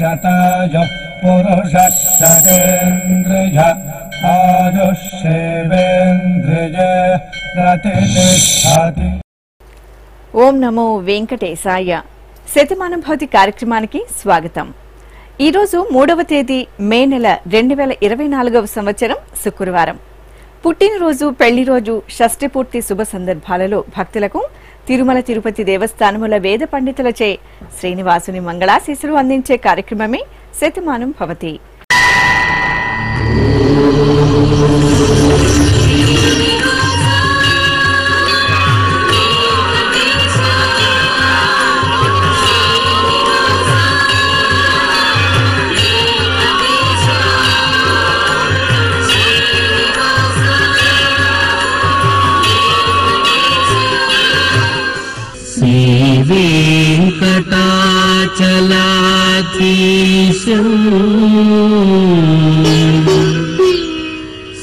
शतायुः पुरुषः शतेन्द्रिय आयुष्येवेन्द्रिये प्रतिष्ठति। ఓం నమో వెంకటేశాయ. శతమానం భవతి కార్యక్రమానికి స్వాగతం. ఈరోజు 3వ తేదీ మే నెల 2024వ సంవత్సరం శుక్రవారం. పుట్టినరోజు, పెళ్లి రోజు, షష్ఠి పూర్తి శుభ సందర్భాలలో భక్తులకు తిరుమల తిరుపతి దేవస్థానముల వేద పండితులచే శ్రీనివాసుని మంగళాశీస్సులు అందించే కార్యక్రమమే శతమానం భవతి. वेंकटाचलाधीशं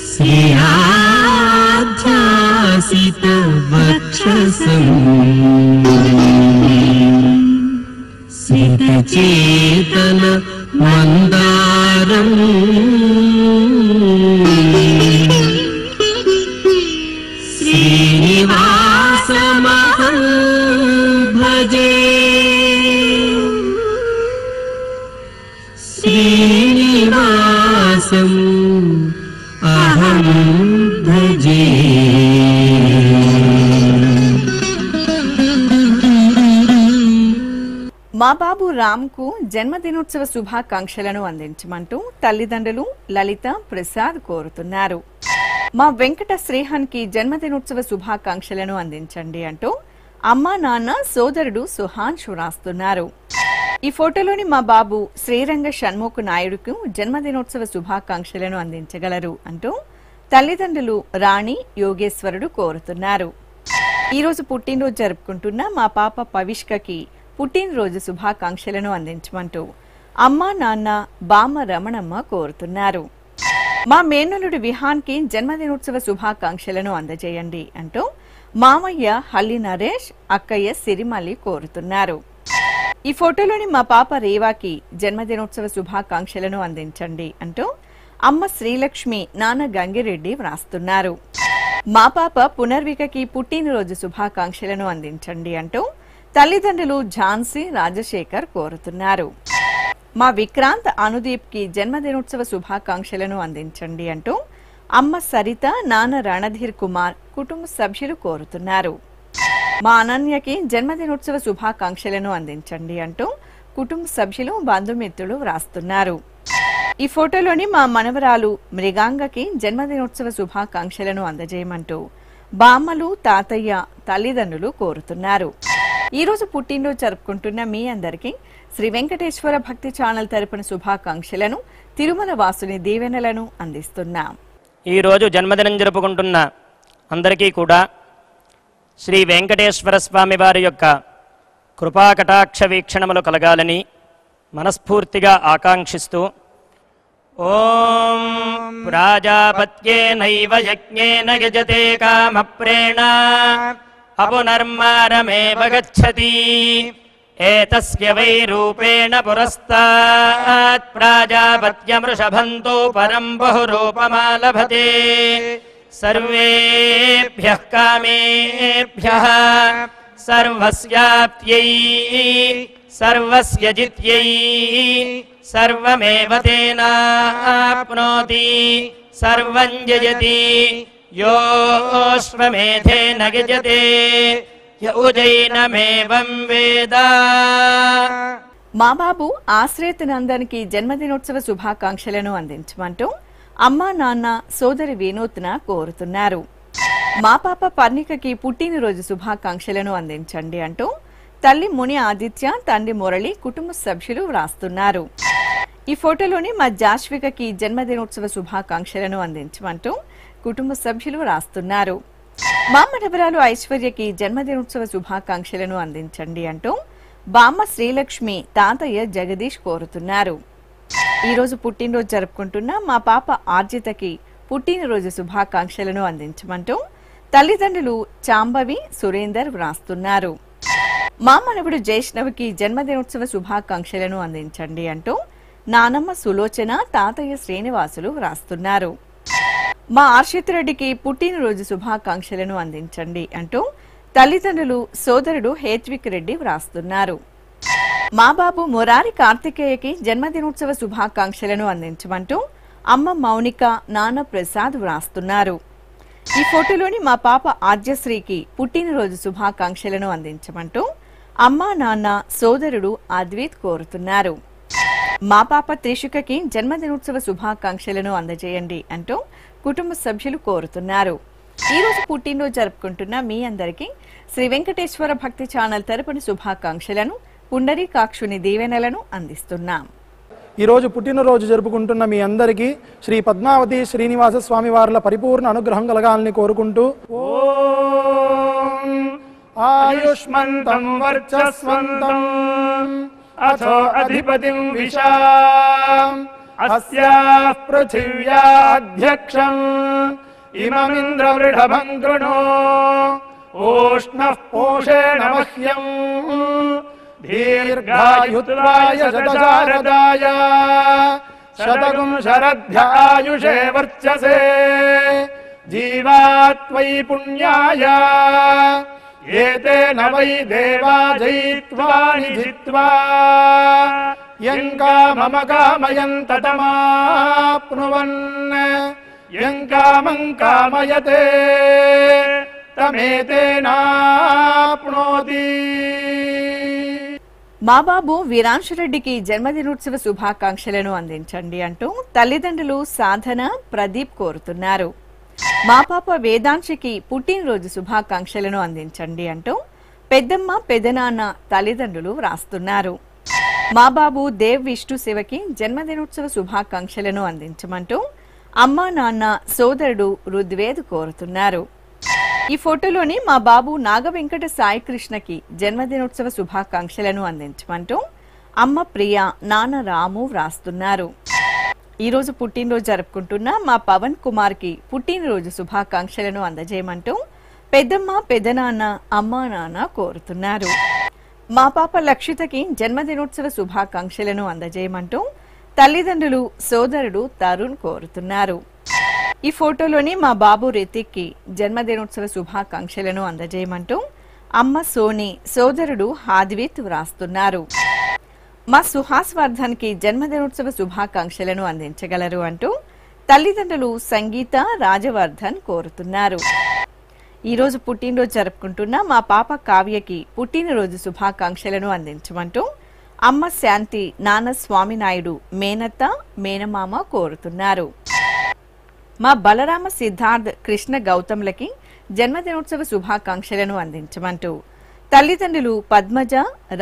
श्रियाध्यासितवक्षसं सितचेतन मंदारं श्रीनिवासमहं भजे श्रीनिवासम् अहं भजे। మా బాబు రామ్ కు జన్మదినోత్సవ శుభాకాంక్షలను అందించమంటూ తల్లిదండ్రులు లలిత ప్రసాద్ కోరుతున్నారు. మా వెంకట శ్రీహన్ కి జన్మదినోత్సవ శుభాకాంక్షలను అందించండి అంటూ అమ్మా నాన్న సోదరుడు సుహాన్షు రాస్తున్నారు. ఈ ఫోటోలోని మా బాబు శ్రీరంగ షణ్ముఖ నాయుడుకు జన్మదినోత్సవ శుభాకాంక్షలను అందించగలరు అంటూ తల్లిదండ్రులు రాణి యోగేశ్వరుడు కోరుతున్నారు. ఈరోజు పుట్టినరోజు జరుపుకుంటున్న మా పాప పవిష్కకి పుట్టినరోజు శుభాకాంక్షలను అందించమంటూ అమ్మా నాన్న బామ రమణమ్మ కోరుతున్నారు. మా మేనల్లుడు విహాన్ కి జన్మదినోత్సవ శుభాకాంక్షలను అందజేయండి అంటూ మామయ్య హల్లి నరేష్, అక్కయ్య సిరిమల్లి కోరుతున్నారు. ఈ ఫోటోలోని మా పాప రేవాకి జన్మదినోత్సవ శుభాకాంక్షలను అందించండి అంటూ అమ్మ శ్రీలక్ష్మి, నాన్న గంగిరెడ్డి వ్రాస్తున్నారు. మా పాప పునర్వికకి పుట్టినరోజు శుభాకాంక్షలను అందించండి అంటూ తల్లిదండ్రులు ఝాన్సీ, రాజశేఖర్ కోరుతున్నారు. మా విక్రాంత్, అనుదీప్ కి జన్మదినోత్సవ శుభాకాంక్షలను అందించండి అంటూ అమ్మ సరిత, నాన్న రణధీర్ కుమార్, కుటుంబ సభ్యులు కోరుతున్నారు. మా అనన్యకి జన్మదినోత్సవ శుభాకాంక్షలను అందించండి అంటూ కుటుంబ సభ్యులు, బంధుమిత్రులు వ్రాస్తున్నారు. ఈ ఫోటోలోని మా మనవరాలు మృగాంగకి జన్మదినోత్సవ శుభాకాంక్షలను అందజేయమంటూ బామ్మలు, తాతయ్య, తల్లిదండ్రులు కోరుతున్నారు. ఈ రోజు పుట్టినరోజు జరుపుకుంటున్న మీ అందరికీ శ్రీ వెంకటేశ్వర భక్తి ఛానల్ తరపున శుభాకాంక్షలను, తిరుమల వాసుని దీవెనలను అందిస్తున్నాం. ఈ రోజు జన్మదినం జరుపుకుంటున్న అందరికీ కూడా శ్రీ వెంకటేశ్వర స్వామి వారి యొక్క కృపాకటాక్ష వీక్షణములు కలగాలని మనస్ఫూర్తిగా ఆకాంక్షిస్తూ ఓం ప్రాజాపత్యేనైవ యజ్ఞేన యజతే కామప్రేణ అపునర్మారమేవ గచ్చతి ఏతస్య వై రూపేణ పురస్తాత్ ప్రాజాపత్యమృషభంతో పరం బహురూపమాలభతే సర్వేభ్యః కామేభ్యః సర్వస్యాప్త్యై సర్వస్య జిత్యై సర్వమేవ తేనాప్నోతి సర్వం జయతి యోశ్వమేధేన గజతే యౌజైనమేవం వేద. మా బాబు ఆశ్రేత నందన్కి జన్మదినోత్సవ శుభాకాంక్షలను అందించమంటూ అమ్మా నాన్న సోదరి వినూత్న కోరుతున్నారు. మా పాప పర్ణికకి పుట్టినరోజు శుభాకాంక్షలను అందించండి అంటూ తల్లి ముని ఆదిత్య, తండ్రి మురళి, కుటుంబ సభ్యులు వ్రాస్తున్నారు. ఈ ఫోటోలోని మా జాష్వికకి జన్మదినోత్సవ శుభాకాంక్షలను అందించమంటూ కుటుంబ సభ్యులు రాస్తున్నారు. మా మనవరాలు ఐశ్వర్యకి జన్మదినోత్సవ శుభాకాంక్షలను అందించండి అంటూ బామ్మ శ్రీలక్ష్మి, తాతయ్య జగదీష్ కోరుతున్నారు. ఈరోజు పుట్టినరోజు జరుపుకుంటున్న మా పాప ఆర్జితకి పుట్టినరోజు శుభాకాంక్షలను అందించమంటూ తల్లిదండ్రులు చాంబవి, సురేందర్ వ్రాస్తున్నారు. మా మనవడు జైష్ణవికి జన్మదినోత్సవ శుభాకాంక్షలను అందించండి అంటూ నానమ్మ సులోచన, తాతయ్య శ్రీనివాసులు వ్రాస్తున్నారు. మా హర్షిత్ రెడ్డికి పుట్టినరోజు శుభాకాంక్షలను అందించండి అంటూ తల్లిదండ్రులు, సోదరుడు హేత్విక్ రెడ్డి వ్రాస్తున్నారు. మా బాబు మురారి కార్తికేయకి జన్మదినోత్సవ శుభాకాంక్షలను అందించమంటూ అమ్మ మౌనిక, నాన్న ప్రసాద్ వ్రాస్తున్నారు. ఈ ఫోటోలోని మా పాప ఆద్యశ్రీకి పుట్టినరోజు శుభాకాంక్షలను అందించమంటూ అమ్మ, నాన్న, సోదరుడు అద్వైత్ కోరుతున్నారు. మా పాప త్రిషికకి జన్మదినోత్సవ శుభాకాంక్షలను అందజేయండి అంటూ కుటుంబ సభ్యులు కోరుతున్నారు. ఈ రోజు పుట్టినరోజు జరుపుకుంటున్న మీ అందరికీ శ్రీ వెంకటేశ్వర భక్తి ఛానల్ తరపున శుభాకాంక్షలను, పుండరీకాక్షుని దీవెనలను అందిస్తున్నాం. ఈరోజు పుట్టినరోజు జరుపుకుంటున్న మీ అందరికీ శ్రీ పద్మావతి శ్రీనివాస స్వామి వార్ల పరిపూర్ణ అనుగ్రహం కలగాలని కోరుకుంటూ ఓం ఆయుష్మంతం వర్చస్వంతం అథో అధిపతిం విశాం అస్యాః పృథివ్యాధ్యక్షం ఇమమింద్రవృఢభం కృణో ఓష్ణః పోషేణ మహ్యం దీర్ఘాయుత్వాయ శతశారదాయ శతగుం శరధ్యాయుషే వర్చసే జీవాత్వై పుణ్యాయ ఏతేన వై దేవా జయిత్వా నిజిత్వా యం కామమ కామయం తతమాప్నువన్ యం కామం కామయతే తమేతేనాప్నోతి. మా బాబు వీరాంశరెడ్డికి జన్మదినోత్సవ శుభాకాంక్షలను అందించండి అంటూ తల్లిదండ్రులు సాధన, ప్రదీప్ కోరుతున్నారు. మా పాప వేదాంశికి పుట్టినరోజు శుభాకాంక్షలను అందించండి అంటూ పెద్దమ్మ, పెదనాన్న, తల్లిదండ్రులు వ్రాస్తున్నారు. మా బాబు దేవ్ విష్ణు శివకి జన్మదినోత్సవ శుభాకాంక్షలను అందించమంటూ అమ్మ, నాన్న, సోదరుడు రుద్వేద్ కోరుతున్నారు. ఈ ఫోటోలోని మా బాబు నాగవెంకట సాయికృష్ణకి జన్మదినోత్సవ శుభాకాంక్షలను అందించమంటూ అమ్మ ప్రియ, నాన్న రాము వ్రాస్తున్నారు. ఈ రోజు పుట్టినరోజు జరుపుకుంటున్న మా పవన్ కుమార్ కి పుట్టినరోజు శుభాకాంక్షలను అందజేయమంటూ పెద్దమ్మ, పెదనాన్న, అమ్మ, నాన్న కోరుతున్నారు. మా పాప లక్షితకి జన్మదినోత్సవ శుభాకాంక్షలను అందజేయమంటూ తల్లిదండ్రులు, సోదరుడు తరుణ్ కోరుతున్నారు. ఈ ఫోటోలోని మా బాబు రితిక్ కి జన్మదినోత్సవ శుభాకాంక్షలను అందజేయమంటూ అమ్మ సోని, సోదరుడు హాద్విత్ వ్రాస్తున్నారు. మా సుహాస్ వర్ధన్ కి జన్మదినోత్సవ శుభాకాంక్షలను అందించగలరు అంటూ తల్లిదండ్రులు సంగీత, రాజవర్ధన్ కోరుతున్నారు. ఈ రోజు పుట్టినరోజు జరుపుకుంటున్న మా పాప కావ్యకి పుట్టినరోజు శుభాకాంక్షలను అందించమంటూ అమ్మ శాంతి, నాన్న స్వామినాయుడు, మేనత్త, మేనమామ కోరుతున్నారు. మా బలరామ, సిద్ధార్థ్, కృష్ణ గౌతమ్లకి జన్మదినోత్సవ శుభాకాంక్షలను అందించమంటూ తల్లిదండ్రులు పద్మజ,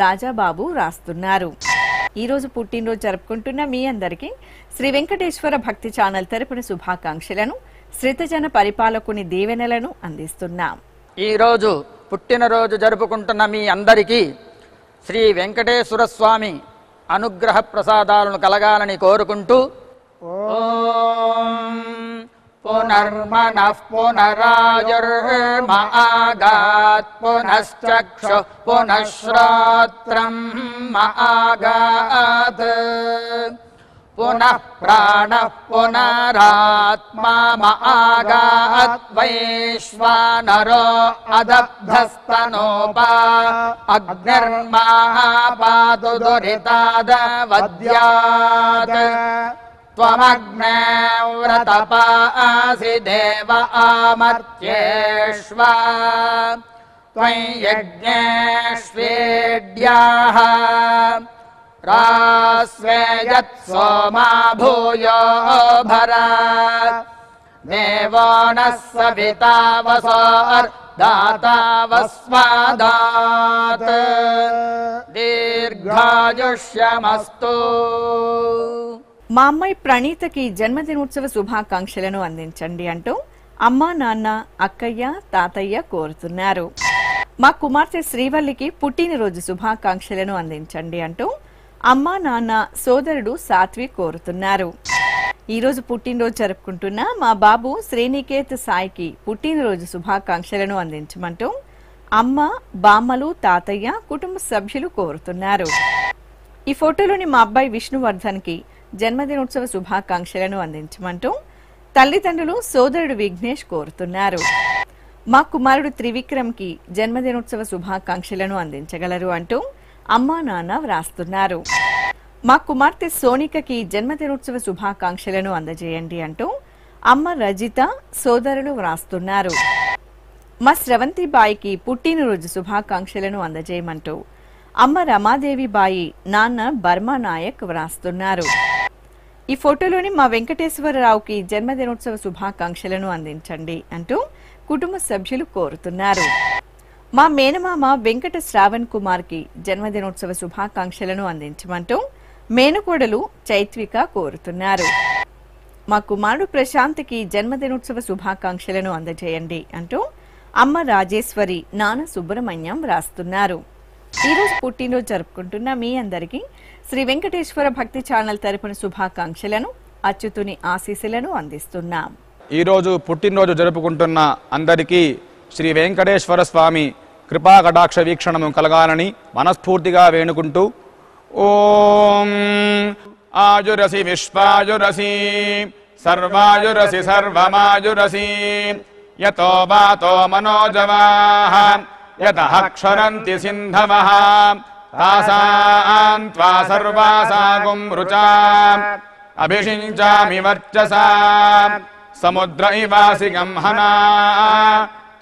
రాజాబాబు రాస్తున్నారు. ఈ రోజు పుట్టినరోజు జరుపుకుంటున్న మీ అందరికీ శ్రీ వెంకటేశ్వర భక్తి ఛానల్ తరపున శుభాకాంక్షలను, శ్రితజన పరిపాలకుని దీవెనలను అందిస్తున్నాం. ఈ రోజు పుట్టినరోజు జరుపుకుంటున్న మీ అందరికీ శ్రీ వెంకటేశ్వర స్వామి అనుగ్రహ ప్రసాదాలను కలగాలని కోరుకుంటూ ఓం పునర్మనః పునరాయుర్మఆగాత్ పునశ్చక్షుః పునఃశ్రోత్రం మఆగాత్ పునః ప్రాణః పునరాత్మా మఆగాత్ వైశ్వానరో అదబ్ధస్తనోపా అగ్నిర్మహాపాతు దురితాదవద్యాత్ త్వమగ్నే వ్రతపాసి దేవ ఆమర్త్యేష్వ త్వం యజ్ఞేష్వేడ్యాః రాస్వేయత్ సోమా భూయో భర దేవో నః సవితా వసోర్దాతా వస్మాదాత్ దీర్ఘాయుష్యమస్తు. మా అమ్మాయి ప్రణీతకి జన్మదినోత్సవ శుభాకాంక్షలను అందించండి అంటూ అమ్మ, నాన్న, అక్కయ్య, తాతయ్య కోరుతున్నారు. మా కుమార్తె శ్రీవల్లికి పుట్టినరోజు శుభాకాంక్షలను అందించండి అంటూ అమ్మ, నాన్న, సోదరుడు సాత్వి కోరుతున్నారు. ఈ రోజు పుట్టినరోజు జరుపుకుంటున్న మా బాబు శ్రీనికేత్ సాయికి పుట్టినరోజు శుభాకాంక్షలను అందించమంటూ అమ్మ, బామ్మలు, తాతయ్య, కుటుంబ సభ్యులు కోరుతున్నారు. ఈ ఫోటోలోని మా అబ్బాయి విష్ణువర్ధన్కి జన్మదినోత్సవ శుభాకాంక్షలను అందించమంటూ తల్లిదండ్రులు, సోదరుడు విఘ్నేష్ కోరుతున్నారు. మా కుమారుడు త్రివిక్రమ్కి జన్మదినోత్సవ శుభాకాంక్షలను అందించగలరు అంటూ అమ్మా, నాన్న వ్రాస్తున్నారు. మా కుమార్తె సోనికకి జన్మదినోత్సవ శుభాకాంక్షలను అందజేయండి అంటూ అమ్మ రజిత, సోదరులు వ్రాస్తున్నారు. మా స్రవంతి బాయికి పుట్టినరోజు శుభాకాంక్షలను అందజేయమంటూ అమ్మ రమాదేవి బాయి, నాన్న బర్మా నాయక్ వ్రాస్తున్నారు. ఈ ఫోటోలోని మా వెంకటేశ్వరరావుకి జన్మదినోత్సవ శుభాకాంక్షలను అందించండి అంటూ కుటుంబ సభ్యులు కోరుతున్నారు. మా మేనమామ వెంకట శ్రావణ్ కుమార్కి జన్మదినోత్సవ శుభాకాంక్షలను అందించమంటూ మేనకోడలు చైత్విక కోరుతున్నారు. మా కుమారుడు ప్రశాంత్కి జన్మదినోత్సవ శుభాకాంక్షలను అందజేయండి అంటూ అమ్మ రాజేశ్వరి, నాన్న సుబ్రహ్మణ్యం వ్రాస్తున్నారు. ఈరోజు పుట్టినరోజు జరుపుకుంటున్న మీ అందరికీ శ్రీ వెంకటేశ్వర భక్తి ఛానల్ తరపున శుభాకాంక్షలను, అచ్యుతుని ఆశీస్సులను అందిస్తున్నాం. ఈరోజు పుట్టినరోజు జరుపుకుంటున్న అందరికీ శ్రీ వెంకటేశ్వర స్వామి కృపా కటాక్ష వీక్షణము కలగాలని మనస్ఫూర్తిగా వేణుకుంటూ ఓం ఆయురసి విశ్వాయురసి సర్వాయురసి సర్వమాయురసి యతో వాతో మనోజవాః యతః క్షరంతి సింధవః తాసాం త్వా సర్వాసాగుం రుచాం అభిషించామి వర్చసా సముద్ర ఇవాసి గంహనా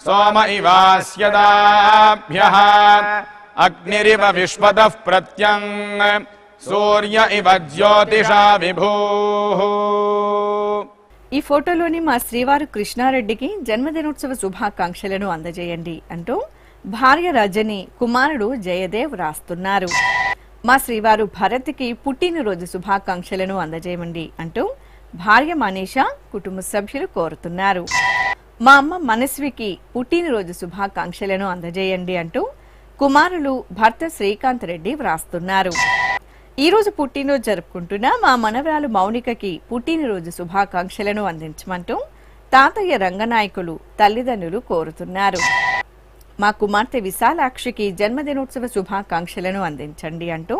సోమ ఇవాస్యదాభ్యః అగ్నిరివ విశ్వదః ప్రత్యంగ్ సూర్య ఇవ జ్యోతిషా విభూః. ఈ ఫోటోలోని మా శ్రీవారు కృష్ణారెడ్డికి జన్మదినోత్సవ శుభాకాంక్షలను అందజేయండి అంటూ భార్య రజని, కుమారుడు జయదేవ్ రాస్తున్నారు. మా శ్రీవారు భరత్కి పుట్టినరోజు శుభాకాంక్షలను అందజేయండి అంటూ భార్య మనీషా, కుటుంబ సభ్యులు కోరుతున్నారు. మా అమ్మ మనస్వికి పుట్టినరోజు శుభాకాంక్షలను అందజేయండి అంటూ కుమారులు భర్త శ్రీకాంత్ రెడ్డి వ్రాస్తున్నారు. ఈ రోజు పుట్టినరోజు జరుపుకుంటున్న మా మనవరాలు మౌనికకి పుట్టినరోజు శుభాకాంక్షలను అందించమంటూ తాతయ్య రంగనాయకులు, తల్లిదండ్రులు కోరుతున్నారు. మా కుమార్తె విశాలాక్షికి జన్మదినోత్సవ శుభాకాంక్షలను అందించండి అంటూ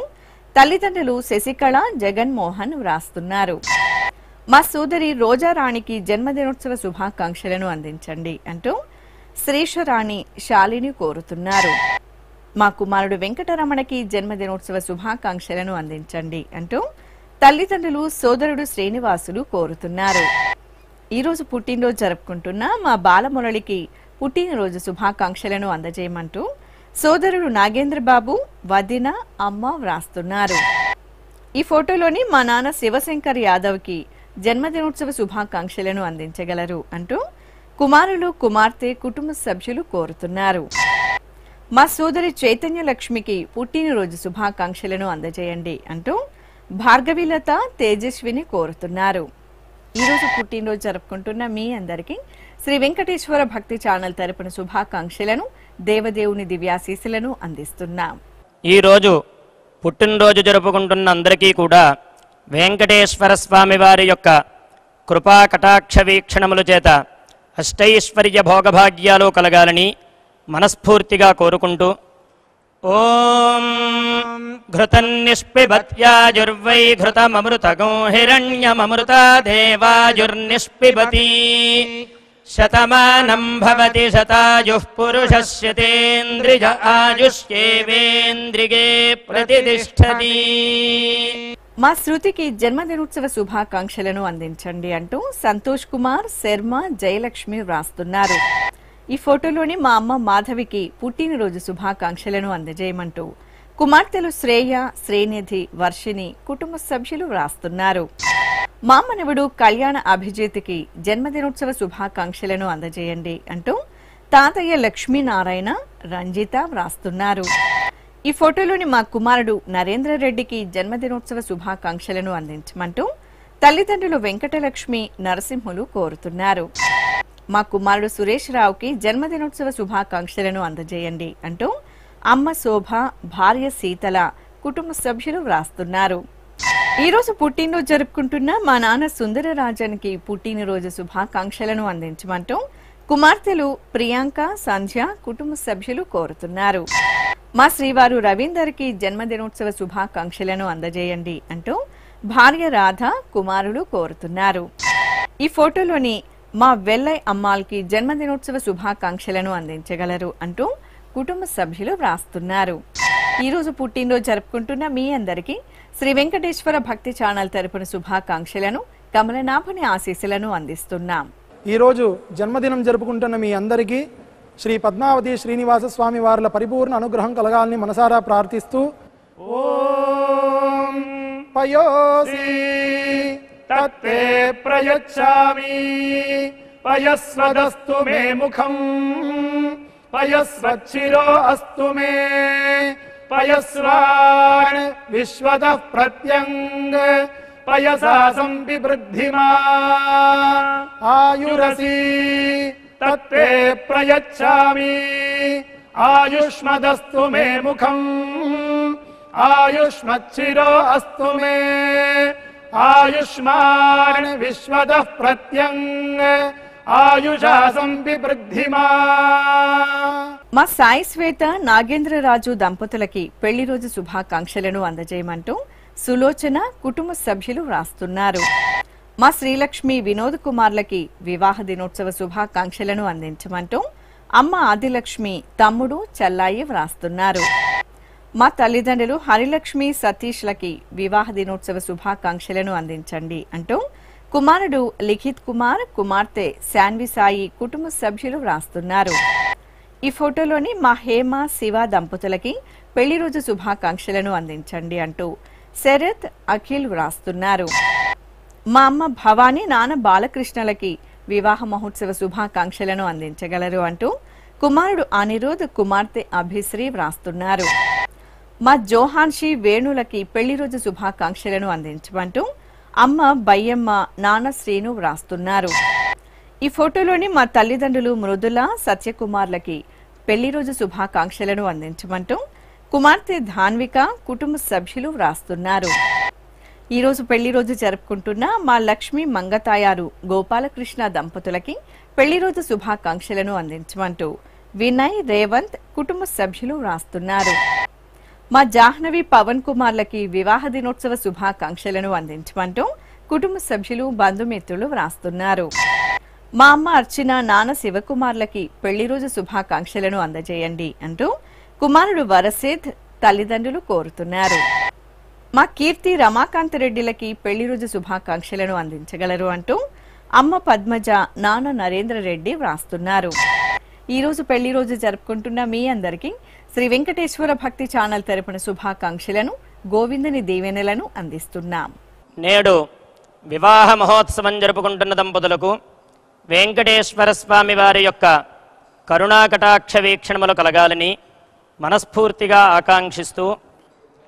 తల్లిదండ్రులు శశికళ, జగన్మోహన్ వ్రాస్తున్నారు. మా సోదరి రోజారాణికి జన్మదినోత్సవ శుభాకాంక్షలను అందించండి అంటూ శ్రీషరాణి, శాలిని కోరుతున్నారు. మా కుమారుడు వెంకటరమణకి జన్మదినోత్సవ శుభాకాంక్షలను అందించండి అంటూ తల్లిదండ్రులు, సోదరుడు శ్రీనివాసులు కోరుతున్నారు. ఈరోజు పుట్టినరోజు జరుపుకుంటున్న మా బాలమురళికి పుట్టినరోజు శుభాకాంక్షలను అందజేయమంటూ సోదరుడు నాగేంద్రబాబు, వదిన, అమ్మ వ్రాస్తున్నారు. ఈ ఫోటోలోని మా నాన్న శివశంకర్ యాదవ్కి జన్మదినోత్సవ శుభాకాంక్షలను అందించగలరు అంటూ కుమారులు, కుమార్తె, కుటుంబ సభ్యులు కోరుతున్నారు. మా సోదరి చైతన్య లక్ష్మికి పుట్టినరోజు శుభాకాంక్షలను అందజేయండి అంటూ భార్గవిలత, తేజస్విని కోరుతున్నారు. ఈరోజు పుట్టినరోజు జరుపుకుంటున్న మీ అందరికీ శ్రీ వెంకటేశ్వర భక్తి ఛానల్ తరపున శుభాకాంక్షలను, దేవదేవుని దివ్యాశీస్సులను అందిస్తున్నాం. ఈరోజు పుట్టినరోజు జరుపుకుంటున్న అందరికీ కూడా వెంకటేశ్వర స్వామి వారి యొక్క కృపా కటాక్ష వీక్షణముల చేత అష్టైశ్వర్య భోగభాగ్యాలు కలగాలని మనస్ఫూర్తిగా కోరుకుంటూ ఓం ఘృతన్నిష్పిబత్యాజుర్వై ఘృతమమృతగో హిరణ్యమమృతా దేవాజుర్నిష్పిబతి శతమానం భవతి శతాయుః పురుషస్యతేంద్రియ ఆయుష్యేవేంద్రిగే ప్రతిష్టతి. మా శృతికి జన్మదినోత్సవ శుభాకాంక్షలను అందించండి అంటూ సంతోష్ కుమార్, శర్మ, జయలక్ష్మి వ్రాస్తున్నారు. ఈ ఫోటోలోని మా అమ్మ మాధవికి పుట్టినరోజు శుభాకాంక్షలను అందజేయమంటూ కుమార్తెలు శ్రేయ, శ్రీనిధి, వర్షిని, కుటుంబ సభ్యులు వ్రాస్తున్నారు. మా మనవడు కళ్యాణ అభిజిత్కి జన్మదినోత్సవ శుభాకాంక్షలను అందజేయండి అంటూ తాతయ్య లక్ష్మీనారాయణ, రంజిత వ్రాస్తున్నారు. ఈ ఫోటోలోని మా కుమారుడు నరేంద్ర రెడ్డికి జన్మదినోత్సవ శుభాకాంక్షలను అందించమంటూ తల్లిదండ్రులు వెంకటలక్ష్మి, నరసింహులు కోరుతున్నారు. మా కుమారుడు సురేష్ రావుకి జన్మదినోత్సవ శుభాకాంక్షలను అందజేయండి అంటూ అమ్మ శోభ, భార్య శీతల, కుటుంబ సభ్యులు వ్రాస్తున్నారు. ఈరోజు పుట్టినరోజు జరుపుకుంటున్న మా నాన్న సుందరరాజన్కి పుట్టినరోజు శుభాకాంక్షలను అందించమంటూ కుమార్తెలు ప్రియాంక, సంధ్య కుటుంబ సభ్యులు కోరుతున్నారు. మా శ్రీవారు రవీందర్కి జన్మదినోత్సవ శుభాకాంక్షలను అందజేయండి అంటూ భార్య రాధ, కుమారులు కోరుతున్నారు. ఈ ఫోటోలోని మా వెల్లై అమ్మాల్కి జన్మదినోత్సవ శుభాకాంక్షలను అందించగలరు అంటూ కుటుంబ సభ్యులు వ్రాస్తున్నారు. ఈరోజు పుట్టినరోజు జరుపుకుంటున్న మీ అందరికీ శ్రీ వెంకటేశ్వర భక్తి ఛానల్ తరపున శుభాకాంక్షలను, కమలనాభుని ఆశీస్సులను అందిస్తున్నాం. ఈరోజు జన్మదినం జరుపుకుంటున్న మీ అందరికీ శ్రీ పద్మావతి శ్రీనివాస స్వామి వార్ల పరిపూర్ణ అనుగ్రహం కలగాలని మనసారా ప్రార్థిస్తూ ఓం పయోసి తత్తే ప్రయచ్చామి పయస్వదస్తు మే ముఖం పయస్వచ్చిరో అస్తు మే పయస్వాన్ విశ్వతః ప్రత్యంగ పయసా సంపివృద్ధిమా ఆయురసి తత్తే ప్రయచ్చామి ఆయుష్మదస్తు మే ముఖం ఆయుష్మచ్చిరో అస్తు మే ఆయుష్మాన్ విశ్వతః ప్రత్యంగ ఆయుషా సంపివృద్ధిమా. మా సాయి శ్వేత, నాగేంద్రరాజు దంపతులకి పెళ్లి రోజు శుభాకాంక్షలను అందజేయమంటూ సులోచన కుటుంబ సభ్యులు వ్రాస్తున్నారు. మా శ్రీలక్ష్మి, వినోద్ కుమార్లకి వివాహ దినోత్సవ శుభాకాంక్షలను అందించమంటూ అమ్మ ఆదిలక్ష్మి, తమ్ముడు చల్లాయి వ్రాస్తున్నారు. మా తల్లిదండ్రులు హరిలక్ష్మి, సతీష్లకి వివాహ దినోత్సవ శుభాకాంక్షలను అందించండి అంటూ కుమారుడు లిఖిత్ కుమార్, కుమార్తె శాన్వి సాయి కుటుంబ సభ్యులు వ్రాస్తున్నారు. ఈ ఫోటోలోని మా హేమ, శివ దంపతులకి పెళ్లి రోజు శుభాకాంక్షలను అందించండి అంటూ శరత్, అఖిల్ వ్రాస్తున్నారు. మా అమ్మ భవానీ, నాన్న బాలకృష్ణలకి వివాహ మహోత్సవ శుభాకాంక్షలను అందించగలరు అంటూ కుమారుడు అనిరుద్, కుమార్తె అభిశ్రీ వ్రాస్తున్నారు. మా జోహాన్షి, వేణులకి పెళ్లి రోజు శుభాకాంక్షలను అందించమంటూ అమ్మ బయ్యమ్మ, నాన్న శ్రీను వ్రాస్తున్నారు. ఈ ఫోటోలోని మా తల్లిదండ్రులు మృదుల, సత్యకుమార్లకి పెళ్లి రోజు శుభాకాంక్షలను అందించమంటూ కుమార్తె ధాన్విక కుటుంబ సభ్యులు వ్రాస్తున్నారు. ఈరోజు పెళ్లి రోజు జరుపుకుంటున్న మా లక్ష్మి మంగతాయారు, గోపాలకృష్ణ దంపతులకి పెళ్లి రోజు శుభాకాంక్షలను అందించమంటూ వినయ్, రేవంత్ కుటుంబ సభ్యులు వ్రాస్తున్నారు. మా జాహ్నవి, పవన్ కుమార్లకి వివాహ దినోత్సవ శుభాకాంక్షలను అందించమంటూ కుటుంబ సభ్యులు, బంధుమిత్రులు వ్రాస్తున్నారు. మా అమ్మ అర్చన, నాన్న శివకుమార్లకి పెళ్లి రోజు శుభాకాంక్షలను అందజేయండి అంటూ కుమారుడు వరసిద్, తల్లిదండ్రులు కోరుతున్నారు. మా కీర్తి, రమాకాంత్ రెడ్డిలకి పెళ్లి రోజు శుభాకాంక్షలను అందించగలరు అంటూ అమ్మ పద్మజ, నాన్న నరేంద్ర రెడ్డి వ్రాస్తున్నారు. ఈ రోజు పెళ్లి రోజు జరుపుకుంటున్న మీ అందరికీ శ్రీ వెంకటేశ్వర భక్తి ఛానల్ తరపున శుభాకాంక్షలను, గోవిందుని దీవెనలను అందిస్తున్నాం. నేడు వివాహ మహోత్సవం జరుపుకుంటున్న దంపతులకు వెంకటేశ్వర స్వామి వారి యొక్క కరుణాకటాక్ష వీక్షణములు కలగాలని మనస్ఫూర్తిగా ఆకాంక్షిస్తూ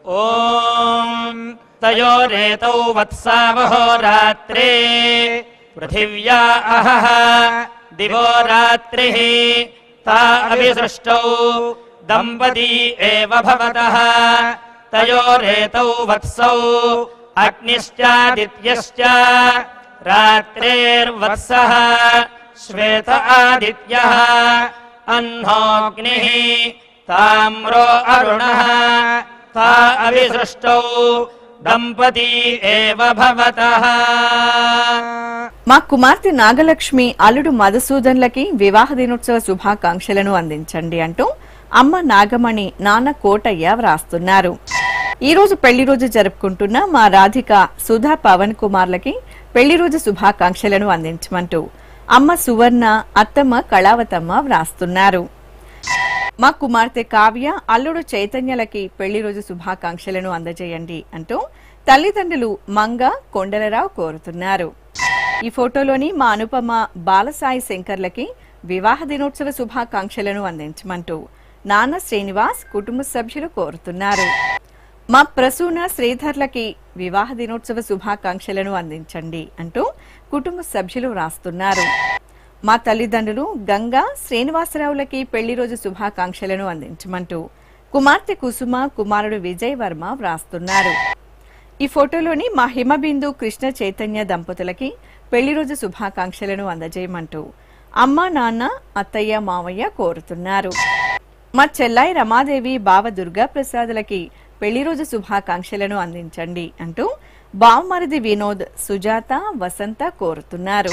ఓం తయోరేతౌ వత్సావహో రాత్రే పృథివ్యా అహః దివో రాత్రిః తా అభిసృష్టౌ దంపతీ ఏవ భవతః తయోరేతౌ వత్సౌ అగ్నిశ్చాదిత్యశ్చ రాత్రేర్వత్సః శ్వేత ఆదిత్యః అహ్నోగ్నిః తామ్రో అరుణః తా అభిసృష్టౌ దంపతీ ఏవ భవతః. మా కుమార్తె నాగలక్ష్మి, అల్లుడు మధుసూదన్లకి వివాహ దినోత్సవ శుభాకాంక్షలను అందించండి అంటూ అమ్మ నాగమణి, నాన్న కోటయ్య వ్రాస్తున్నారు. ఈ రోజు పెళ్లి రోజు జరుపుకుంటున్న మా రాధిక, సుధా, పవన్ కుమార్లకి పెళ్లి రోజు శుభాకాంక్షలను అందించమంటూ అమ్మ సువర్ణ, అత్తమ్మ కళావతమ్మ వ్రాస్తున్నారు. మా కుమార్తె కావ్య, అల్లుడు చైతన్యలకి పెళ్లి రోజు శుభాకాంక్షలను అందజేయండి అంటూ తల్లిదండ్రులు మంగ, కొండలరావు కోరుతున్నారు. ఈ ఫోటోలోని మా అనుపమ, బాలసాయి శంకర్లకి వివాహ దినోత్సవ శుభాకాంక్షలను అందించమంటూ నాన్న శ్రీనివాస్ కుటుంబ సభ్యులు కోరుతున్నారు. మా ప్రసూన, శ్రీధర్లకి వివాహ దినోత్సవ శుభాకాంక్షలను అందించండి అంటూ కుటుంబ సభ్యులు వ్రాస్తున్నారు. మా తల్లిదండ్రులు గంగా, శ్రీనివాసరావులకి పెళ్లి రోజు శుభాకాంక్షలను అందించమంటూ కుమార్తె కుసుమ, కుమారుడు విజయ్ వర్మ వ్రాస్తున్నారు. ఈ ఫోటోలోని మా హిమబిందు, కృష్ణ చైతన్య దంపతులకి పెళ్లి రోజు శుభాకాంక్షలను అందజేయమంటూ అమ్మ నాన్న అత్తయ్య మావయ్య కోరుతున్నారు. మా చెల్లాయి రమాదేవి బావ దుర్గా ప్రసాదులకి పెళ్లి రోజు శుభాకాంక్షలను అందించండి అంటూ బావమరిది వినోద్, సుజాత, వసంత కోరుతున్నారు.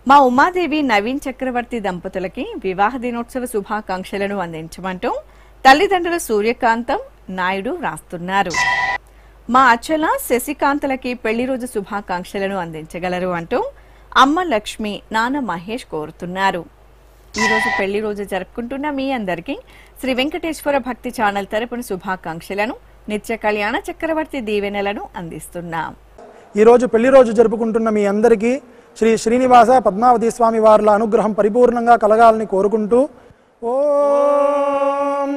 మా ఉమాదేవి నవీన్ చక్రవర్తి దంపతులకి వివాహ దినోత్సవ శుభాకాంక్షలను అందించమంటూ తల్లిదండ్రులు సూర్యకాంతం, నాయుడు వ్రాస్తున్నారు. మా అచ్చల శశికాంతలకి పెళ్లి రోజు శుభాకాంక్షలను అందించగలరు అంటూ అమ్మ లక్ష్మి, నాన్న మహేష్ కోరుతున్నారు. ఈ రోజు పెళ్లి రోజు జరుపుకుంటున్న మీ అందరికీ శ్రీ వెంకటేశ్వర భక్తి ఛానల్ తరపున శుభాకాంక్షలను, నిత్య కళ్యాణ చక్రవర్తి దీవెనలను అందిస్తున్నాం. ఈ రోజు పెళ్లి రోజు జరుపుకుంటున్న మీ అందరికీ శ్రీ శ్రీనివాస పద్మావతి స్వామి వార్ల అనుగ్రహం పరిపూర్ణంగా కలగాలని కోరుకుంటూ ఓం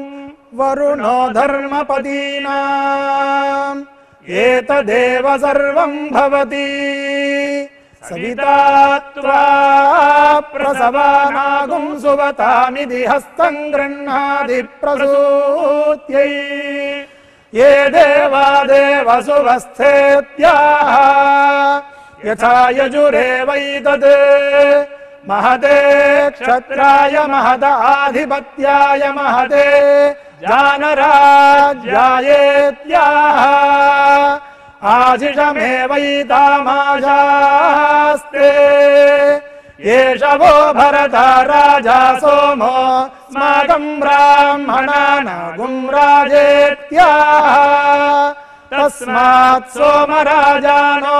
వరుణో ధర్మపదీనాం ఏతదేవ సర్వం భవతి సవితా త్వా ప్రసవానాగుం సువతామిది హస్తం గృహ్ణాది ప్రసూత్యై ఏ దేవా దేవసువస్థేత్యాః యథా యజురేవైతద్ మహదే క్షత్రాయ మహదాధిపత్యాయ మహదే జానరాజ్యాయేత్యాః ఆశిషమేవైతామాశాస్తే ఏషవో భరత రాజా సోమో స్మాకం బ్రాహ్మణానాగుం రాజేత్యాః తస్మాత్ సోమరాజానో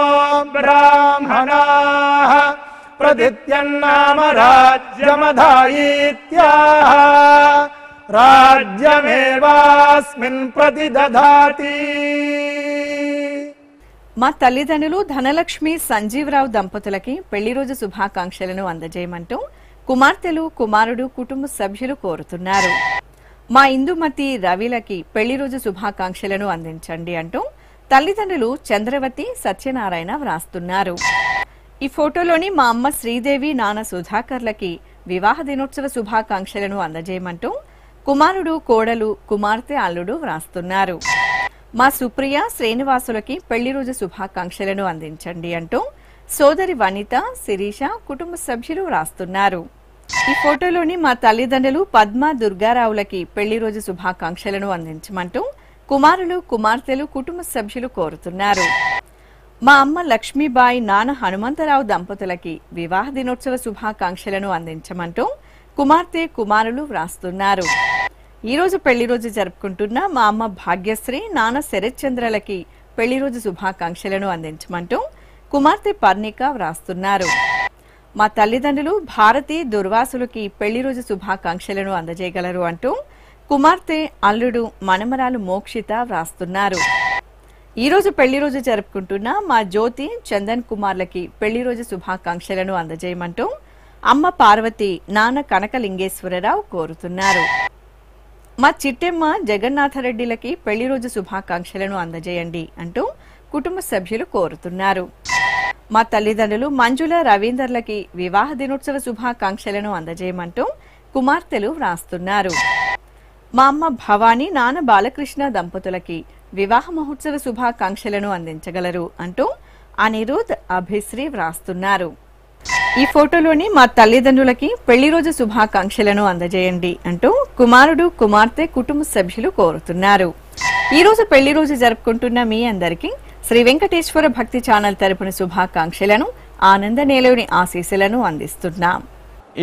బ్రాహ్మణాః ప్రతిత్యన్నామ రాజ్యమధాయిత్యాః రాజ్యమేవాస్మిన్ ప్రతిదధాతి. మా తల్లిదండ్రులు ధనలక్ష్మి, సంజీవరావు దంపతులకి పెళ్లి రోజు శుభాకాంక్షలను అందజేయమంటూ కుమార్తెలు, కుమారుడు, కుటుంబ సభ్యులు కోరుతున్నారు. మా ఇందుమతి, రవిలకి పెళ్లి రోజు శుభాకాంక్షలను అందించండి అంటూ తల్లిదండ్రులు చంద్రవతి, సత్యనారాయణ వ్రాస్తున్నారు. ఈ ఫోటోలోని మా అమ్మ శ్రీదేవి, నాన్న సుధాకర్లకి వివాహ దినోత్సవ శుభాకాంక్షలను అందజేయమంటూ కుమారుడు, కోడలు, కుమార్తె, అల్లుడు వ్రాస్తున్నారు. మా సుప్రియ, శ్రీనివాసులకి పెళ్లి రోజు శుభాకాంక్షలను అందించండి అంటూ సోదరి వనిత, శిరీష, కుటుంబ సభ్యులు వ్రాస్తున్నారు. ఈ ఫోటోలోని మా తల్లిదండ్రులు పద్మ, దుర్గారావులకి పెళ్లి రోజు శుభాకాంక్షలను అందించమంటూ కుమారులు, కుమార్తెలు, కుటుంబ సభ్యులు కోరుతున్నారు. మా అమ్మ లక్ష్మీబాయి, నాన్న హనుమంతరావు దంపతులకి వివాహ దినోత్సవ శుభాకాంక్షలను అందించమంటూ కుమార్తె, కుమారులు వ్రాస్తున్నారు. ఈ రోజు పెళ్లి రోజు జరుపుకుంటున్న మా అమ్మ భాగ్యశ్రీ, నాన్న శరత్ చంద్రలకి పెళ్లి రోజు శుభాకాంక్షలను అందించమంటూ కుమార్తె పర్ణిక వ్రాస్తున్నారు. మా తల్లిదండ్రులు భారతి, దుర్వాసులకి పెళ్లి రోజు శుభాకాంక్షలను అందజేయగలరు అంటూ కుమార్తె, అల్లుడు, మనమరాలు మోక్షిత వ్రాస్తున్నారు. ఈ రోజు పెళ్లి రోజు జరుపుకుంటున్న మా జ్యోతి, చందన్ కుమార్లకి పెళ్లి రోజు శుభాకాంక్షలను అందజేయమంటూ అమ్మ పార్వతి, నాన్న కనకలింగేశ్వరరావు కోరుతున్నారు. మా చిట్టెమ్మ జగన్నాథరెడ్డిలకి పెళ్లి రోజు శుభాకాంక్షలను అందజేయండి అంటూ కుటుంబ సభ్యులు కోరుతున్నారు. మా తల్లిదండ్రులు మంజుల, రవీందర్లకి వివాహ దినోత్సవ శుభాకాంక్షలను అందజేయమంటూ కుమార్తెలు వ్రాస్తున్నారు. మా అమ్మ భవానీ, నాన్న బాలకృష్ణ దంపతులకి వివాహ మహోత్సవ శుభాకాంక్షలను అందించగలరు అంటూ అనిరుద్, అభిశ్రీ వ్రాస్తున్నారు. ఈ ఫోటోలోని మా తల్లిదండ్రులకి పెళ్లి రోజు శుభాకాంక్షలను అందజేయండి అంటూ కుమారుడు, కుమార్తె, కుటుంబ సభ్యులు కోరుతున్నారు. ఈ రోజు పెళ్లి రోజు జరుపుకుంటున్న మీ అందరికీ శ్రీ వెంకటేశ్వర భక్తి ఛానల్ తరపున శుభాకాంక్షలను, ఆనంద నేలోని ఆశీస్సులను అందిస్తున్నాం.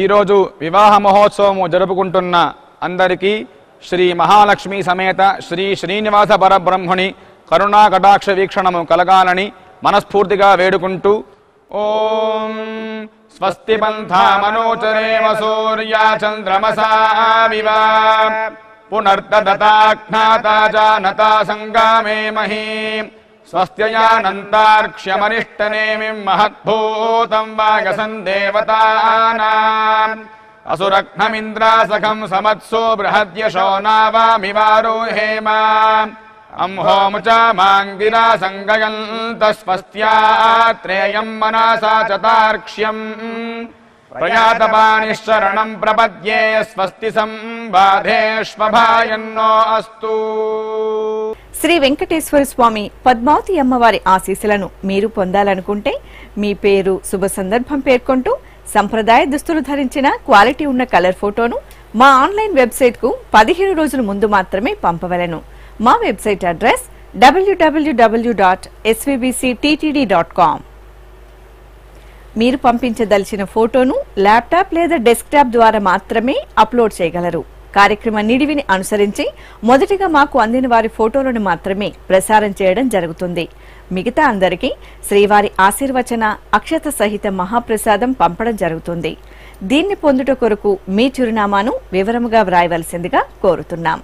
ఈరోజు వివాహ మహోత్సవము జరుపుకుంటున్న అందరికీ శ్రీ మహాలక్ష్మి సమేత శ్రీ శ్రీనివాస పరబ్రహ్మణి కరుణా కటాక్ష వీక్షణము కలగాలని మనస్ఫూర్తిగా వేడుకుంటూ ఓం స్వస్తి పంథామనోచరేమ సూర్యా చంద్రమసా వివా పునర్దదతాజ్ఞాతా జానతా సంగామే మహీ స్వస్త్యయానంతార్క్ష్యమనిష్టనేమిం మహద్భూతం వాగసం దేవతానాం అసురఘ్నమింద్రాసఖం సమత్సో బృహద్యశో నావామివారోహేమ అంహోముచామాంగిరా సంగయంతస్వస్త్యాత్రేయం మనసా చతార్క్ష్యం ప్రయాతపానిశరణం ప్రపద్యే స్వస్తి సంబాధేష్వభాయన్నో అస్తు. శ్రీ వెంకటేశ్వర స్వామి పద్మావతి అమ్మవారి ఆశీస్సులను మీరు పొందాలనుకుంటే మీ పేరు, శుభ సందర్భం పేర్కొంటూ సంప్రదాయ దుస్తులు ధరించిన క్వాలిటీ ఉన్న కలర్ ఫోటోను మా ఆన్లైన్ వెబ్సైట్కు 15 రోజుల ముందు మాత్రమే పంపవలెను. మా వెబ్సైట్ అడ్రస్ www.svbcttd.com. మీరు పంపించదలిచిన ఫోటోను ల్యాప్టాప్ లేదా డెస్క్టాప్ ద్వారా మాత్రమే అప్లోడ్ చేయగలరు. కార్యక్రమ నిడివిని అనుసరించి మొదటిగా మాకు అందిన వారి ఫోటోలను మాత్రమే ప్రసారం చేయడం జరుగుతుంది. మిగతా అందరికీ శ్రీవారి ఆశీర్వచన అక్షత సహిత మహాప్రసాదం పంపడం జరుగుతుంది. దీన్ని పొందుట కొరకు మీ చిరునామాను వివరముగా వ్రాయవలసిందిగా కోరుతున్నాం.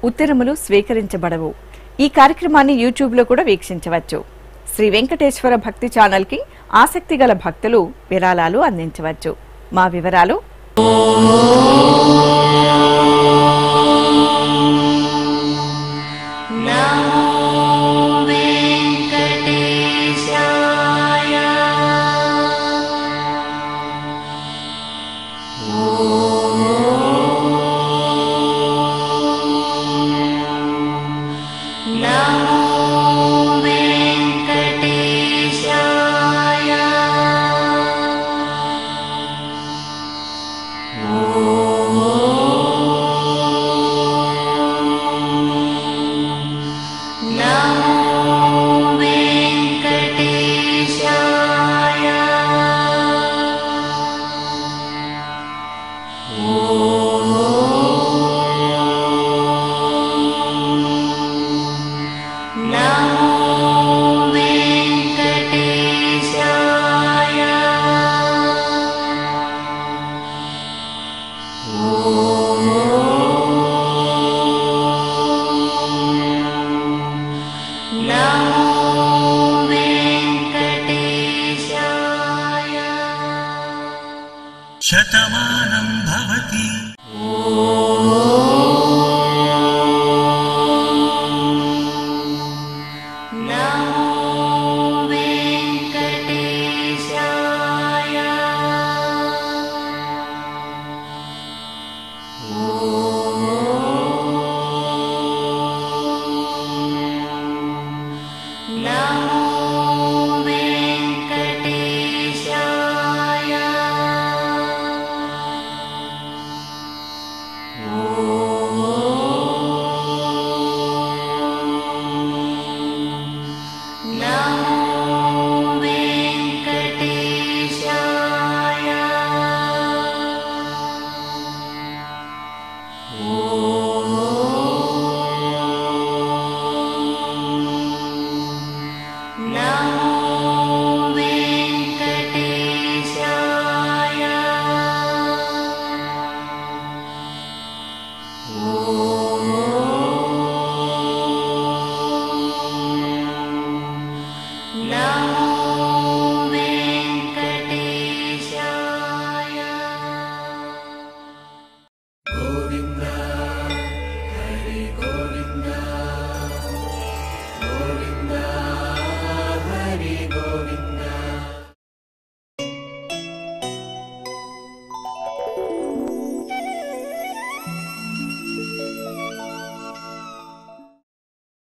ఉత్తరములు స్వీకరించబడవు. ఈ కార్యక్రమాన్ని యూట్యూబ్లో కూడా వీక్షించవచ్చు. శ్రీ వెంకటేశ్వర భక్తి ఛానల్కి ఆసక్తి గల భక్తులు విరాళాలు అందించవచ్చు. మా వివరాలు: శతమానం భవతి.